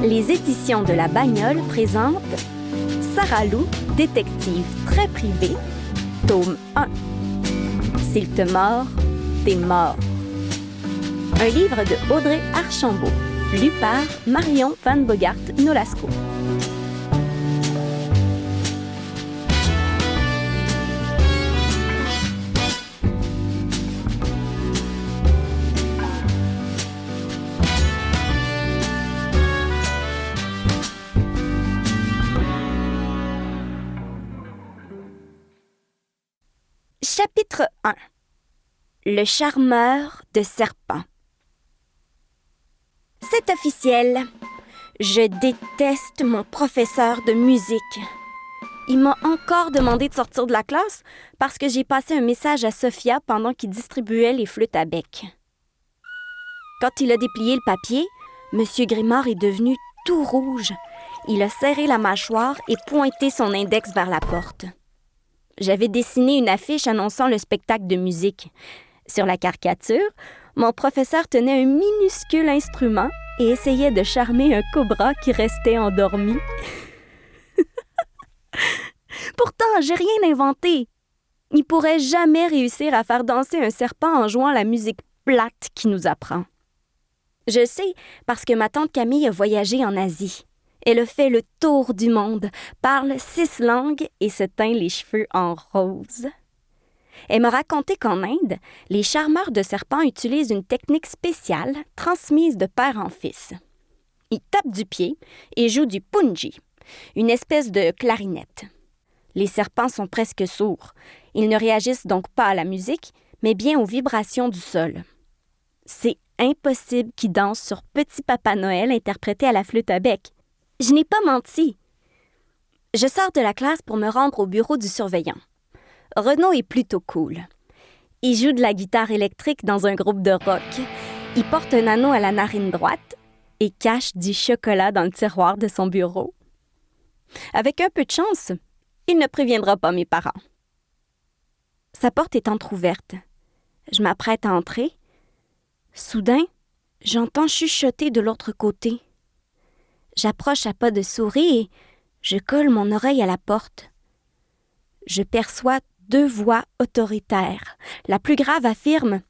Les éditions de La Bagnole présentent Sarah Lou, détective très privée, tome 1. S'il te mord, t'es mort. Un livre de Audrey Archambault, lu par Marion Van Bogart Nolasco. Chapitre 1. Le charmeur de serpent. C'est officiel. Je déteste mon professeur de musique. Il m'a encore demandé de sortir de la classe parce que j'ai passé un message à Sophia pendant qu'il distribuait les flûtes à bec. Quand il a déplié le papier, M. Grimard est devenu tout rouge. Il a serré la mâchoire et pointé son index vers la porte. J'avais dessiné une affiche annonçant le spectacle de musique. Sur la caricature, mon professeur tenait un minuscule instrument et essayait de charmer un cobra qui restait endormi. Pourtant, j'ai rien inventé. Il pourrait jamais réussir à faire danser un serpent en jouant la musique plate qui nous apprend. Je sais parce que ma tante Camille a voyagé en Asie. Elle a fait le tour du monde, parle 6 langues et se teint les cheveux en rose. Elle m'a raconté qu'en Inde, les charmeurs de serpents utilisent une technique spéciale transmise de père en fils. Ils tapent du pied et jouent du punji, une espèce de clarinette. Les serpents sont presque sourds. Ils ne réagissent donc pas à la musique, mais bien aux vibrations du sol. C'est impossible qu'ils dansent sur Petit Papa Noël interprété à la flûte à bec. Je n'ai pas menti. Je sors de la classe pour me rendre au bureau du surveillant. Renaud est plutôt cool. Il joue de la guitare électrique dans un groupe de rock. Il porte un anneau à la narine droite et cache du chocolat dans le tiroir de son bureau. Avec un peu de chance, il ne préviendra pas mes parents. Sa porte est entr'ouverte. Je m'apprête à entrer. Soudain, j'entends chuchoter de l'autre côté. J'approche à pas de souris et je colle mon oreille à la porte. Je perçois 2 voix autoritaires. La plus grave affirme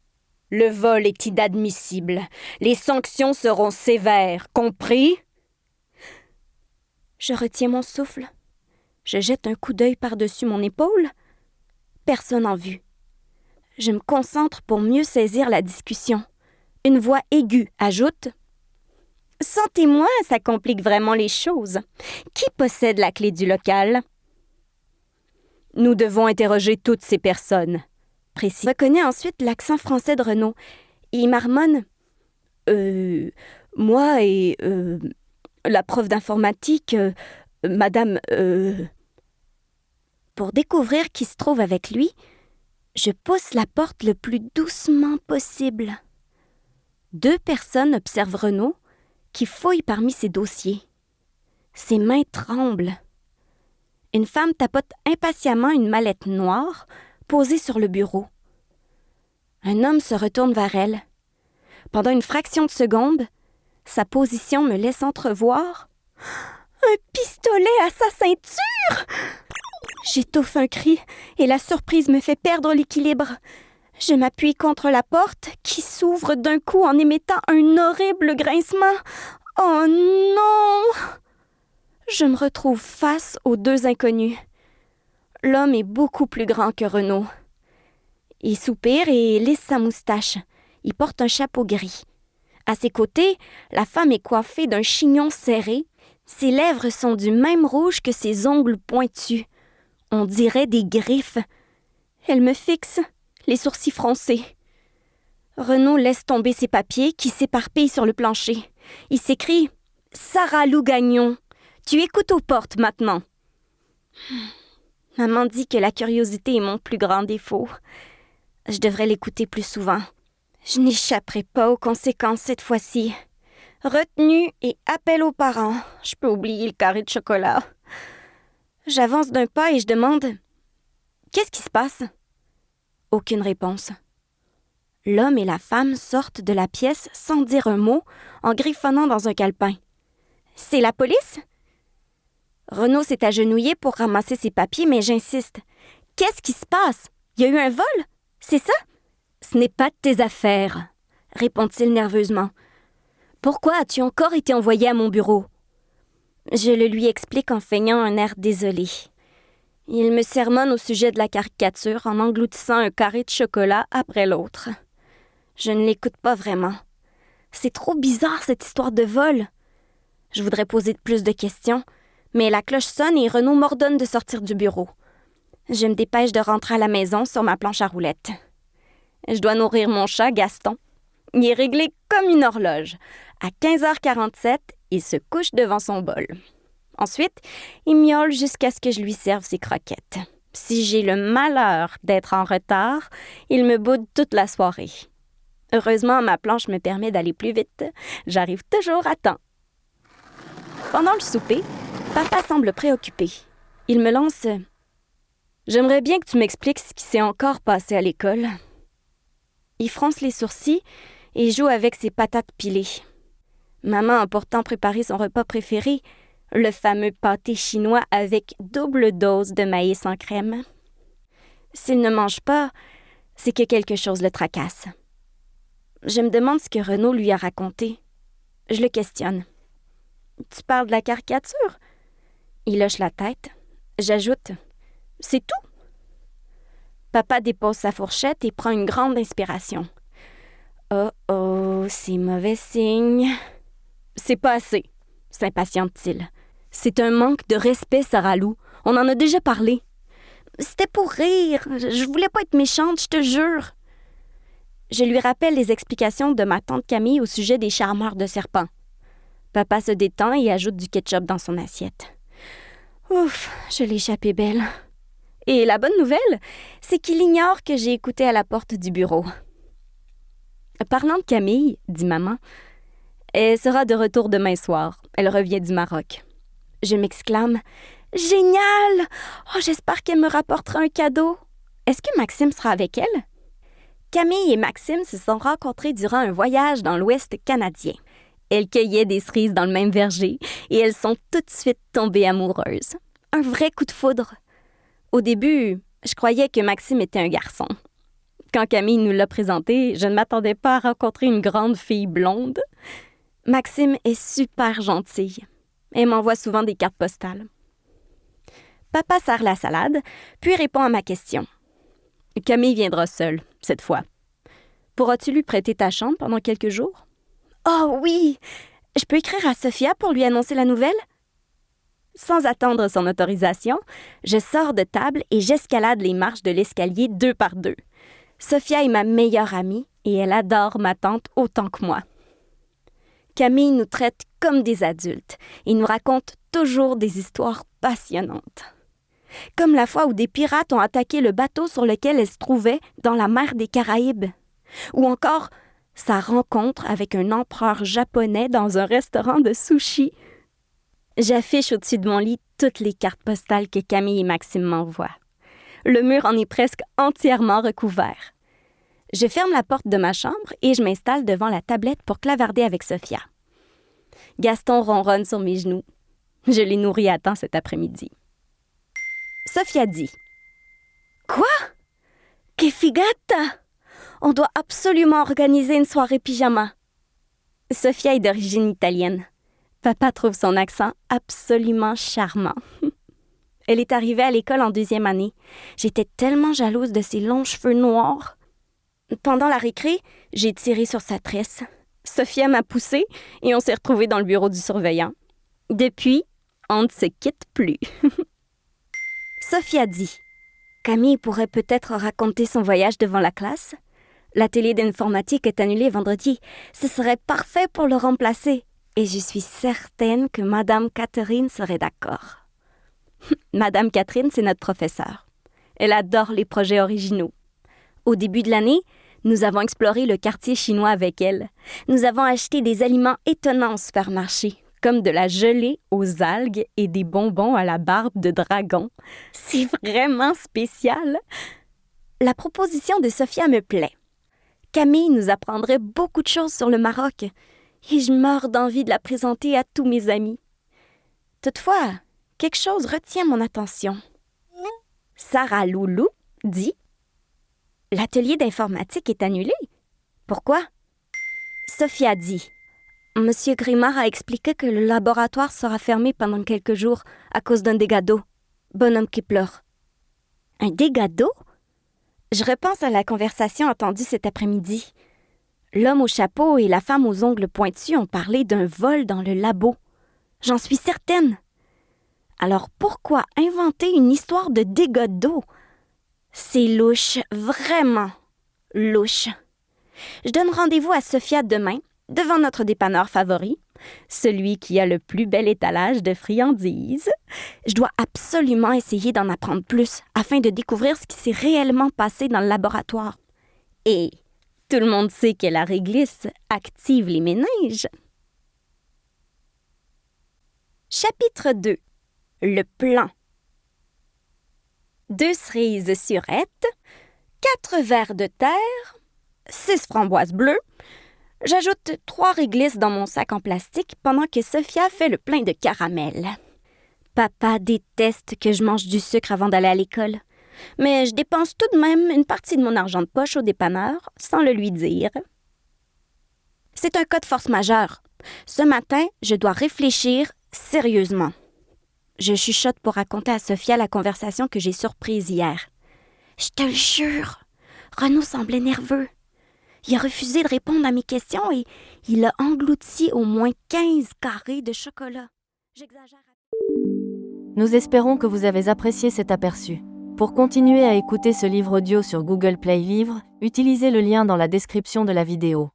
« Le vol est inadmissible. Les sanctions seront sévères. Compris? » Je retiens mon souffle. Je jette un coup d'œil par-dessus mon épaule. Personne en vue. Je me concentre pour mieux saisir la discussion. Une voix aiguë ajoute « Sans témoin, ça complique vraiment les choses. Qui possède la clé du local? » Nous devons interroger toutes ces personnes. Précis. Je reconnais ensuite l'accent français de Renaud. Il marmonne moi et la prof d'informatique, madame. Pour découvrir qui se trouve avec lui, je pousse la porte le plus doucement possible. 2 personnes observent Renaud, qui fouille parmi ses dossiers. Ses mains tremblent. Une femme tapote impatiemment une mallette noire posée sur le bureau. Un homme se retourne vers elle. Pendant une fraction de seconde, sa position me laisse entrevoir un pistolet à sa ceinture! J'étouffe un cri et la surprise me fait perdre l'équilibre. Je m'appuie contre la porte qui s'ouvre d'un coup en émettant un horrible grincement. Oh non! Je me retrouve face aux 2 inconnus. L'homme est beaucoup plus grand que Renaud. Il soupire et lisse sa moustache. Il porte un chapeau gris. À ses côtés, la femme est coiffée d'un chignon serré. Ses lèvres sont du même rouge que ses ongles pointus. On dirait des griffes. Elle me fixe, les sourcils froncés. Renaud laisse tomber ses papiers qui s'éparpillent sur le plancher. Il s'écrie « Sarah Lou Gagnon, tu écoutes aux portes maintenant. » Maman dit que la curiosité est mon plus grand défaut. Je devrais l'écouter plus souvent. Je n'échapperai pas aux conséquences cette fois-ci. Retenue et appel aux parents. Je peux oublier le carré de chocolat. J'avance d'un pas et je demande « Qu'est-ce qui se passe? » Aucune réponse. L'homme et la femme sortent de la pièce sans dire un mot, en griffonnant dans un calepin. C'est la police? Renaud s'est agenouillé pour ramasser ses papiers, mais j'insiste. Qu'est-ce qui se passe? Il y a eu un vol? C'est ça? Ce n'est pas de tes affaires, répond-il nerveusement. Pourquoi as-tu encore été envoyé à mon bureau? Je le lui explique en feignant un air désolé. Il me sermonne au sujet de la caricature en engloutissant un carré de chocolat après l'autre. Je ne l'écoute pas vraiment. C'est trop bizarre cette histoire de vol. Je voudrais poser plus de questions, mais la cloche sonne et Renaud m'ordonne de sortir du bureau. Je me dépêche de rentrer à la maison sur ma planche à roulettes. Je dois nourrir mon chat, Gaston. Il est réglé comme une horloge. À 15h47, il se couche devant son bol. Ensuite, il miaule jusqu'à ce que je lui serve ses croquettes. Si j'ai le malheur d'être en retard, il me boude toute la soirée. Heureusement, ma planche me permet d'aller plus vite. J'arrive toujours à temps. Pendant le souper, papa semble préoccupé. Il me lance « J'aimerais bien que tu m'expliques ce qui s'est encore passé à l'école. » Il fronce les sourcils et joue avec ses patates pilées. Maman a pourtant préparé son repas préféré, le fameux pâté chinois avec double dose de maïs en crème. S'il ne mange pas, c'est que quelque chose le tracasse. Je me demande ce que Renaud lui a raconté. Je le questionne. « Tu parles de la caricature? » Il hoche la tête. J'ajoute « C'est tout? » Papa dépose sa fourchette et prend une grande inspiration. « Oh, c'est mauvais signe. »« C'est pas assez, » s'impatiente-t-il. « C'est un manque de respect, Sarah Lou. On en a déjà parlé. »« C'était pour rire. Je voulais pas être méchante, je te jure. » Je lui rappelle les explications de ma tante Camille au sujet des charmeurs de serpents. Papa se détend et ajoute du ketchup dans son assiette. Ouf, je l'ai échappé belle. Et la bonne nouvelle, c'est qu'il ignore que j'ai écouté à la porte du bureau. Parlant de Camille, dit maman, elle sera de retour demain soir. Elle revient du Maroc. Je m'exclame. Génial! Oh, j'espère qu'elle me rapportera un cadeau. Est-ce que Maxime sera avec elle? Camille et Maxime se sont rencontrés durant un voyage dans l'Ouest canadien. Elles cueillaient des cerises dans le même verger et elles sont tout de suite tombées amoureuses. Un vrai coup de foudre. Au début, je croyais que Maxime était un garçon. Quand Camille nous l'a présenté, je ne m'attendais pas à rencontrer une grande fille blonde. Maxime est super gentille. Elle m'envoie souvent des cartes postales. Papa sert la salade, puis répond à ma question. Camille viendra seule, cette fois. Pourras-tu lui prêter ta chambre pendant quelques jours? Oh oui! Je peux écrire à Sophia pour lui annoncer la nouvelle? Sans attendre son autorisation, je sors de table et j'escalade les marches de l'escalier 2 par 2. Sophia est ma meilleure amie et elle adore ma tante autant que moi. Camille nous traite comme des adultes et nous raconte toujours des histoires passionnantes. Comme la fois où des pirates ont attaqué le bateau sur lequel elle se trouvait dans la mer des Caraïbes. Ou encore sa rencontre avec un empereur japonais dans un restaurant de sushi. J'affiche au-dessus de mon lit toutes les cartes postales que Camille et Maxime m'envoient. Le mur en est presque entièrement recouvert. Je ferme la porte de ma chambre et je m'installe devant la tablette pour clavarder avec Sophia. Gaston ronronne sur mes genoux. Je l'ai nourri à temps cet après-midi. Sophia dit « Quoi? Que figata! On doit absolument organiser une soirée pyjama. » Sophia est d'origine italienne. Papa trouve son accent absolument charmant. Elle est arrivée à l'école en 2e année. J'étais tellement jalouse de ses longs cheveux noirs. Pendant la récré, j'ai tiré sur sa tresse. Sophia m'a poussée et on s'est retrouvés dans le bureau du surveillant. Depuis, on ne se quitte plus. Sophia dit « Camille pourrait peut-être raconter son voyage devant la classe. La télé d'informatique est annulée vendredi. Ce serait parfait pour le remplacer. Et je suis certaine que Madame Catherine serait d'accord. » Madame Catherine, c'est notre professeure. Elle adore les projets originaux. Au début de l'année, nous avons exploré le quartier chinois avec elle. Nous avons acheté des aliments étonnants au supermarché, comme de la gelée aux algues et des bonbons à la barbe de dragon. C'est vraiment spécial. La proposition de Sophia me plaît. Camille nous apprendrait beaucoup de choses sur le Maroc et je meurs d'envie de la présenter à tous mes amis. Toutefois, quelque chose retient mon attention. Sarah Loulou dit « L'atelier d'informatique est annulé. Pourquoi? » Sophia dit « Monsieur Grimard a expliqué que le laboratoire sera fermé pendant quelques jours à cause d'un dégât d'eau. Bonhomme qui pleure. » Un dégât d'eau? Je repense à la conversation entendue cet après-midi. L'homme au chapeau et la femme aux ongles pointus ont parlé d'un vol dans le labo. J'en suis certaine. Alors pourquoi inventer une histoire de dégâts d'eau? C'est louche, vraiment louche. Je donne rendez-vous à Sophia demain, devant notre dépanneur favori, celui qui a le plus bel étalage de friandises. Je dois absolument essayer d'en apprendre plus afin de découvrir ce qui s'est réellement passé dans le laboratoire. Et tout le monde sait que la réglisse active les méninges. Chapitre 2. Le plan. 2 cerises surettes, 4 vers de terre, 6 framboises bleues. J'ajoute 3 réglisses dans mon sac en plastique pendant que Sophia fait le plein de caramel. Papa déteste que je mange du sucre avant d'aller à l'école, mais je dépense tout de même une partie de mon argent de poche au dépanneur sans le lui dire. C'est un cas de force majeure. Ce matin, je dois réfléchir sérieusement. Je chuchote pour raconter à Sophia la conversation que j'ai surprise hier. Je te le jure, Renaud semblait nerveux. Il a refusé de répondre à mes questions et il a englouti au moins 15 carrés de chocolat. J'exagère. Nous espérons que vous avez apprécié cet aperçu. Pour continuer à écouter ce livre audio sur Google Play Livres, utilisez le lien dans la description de la vidéo.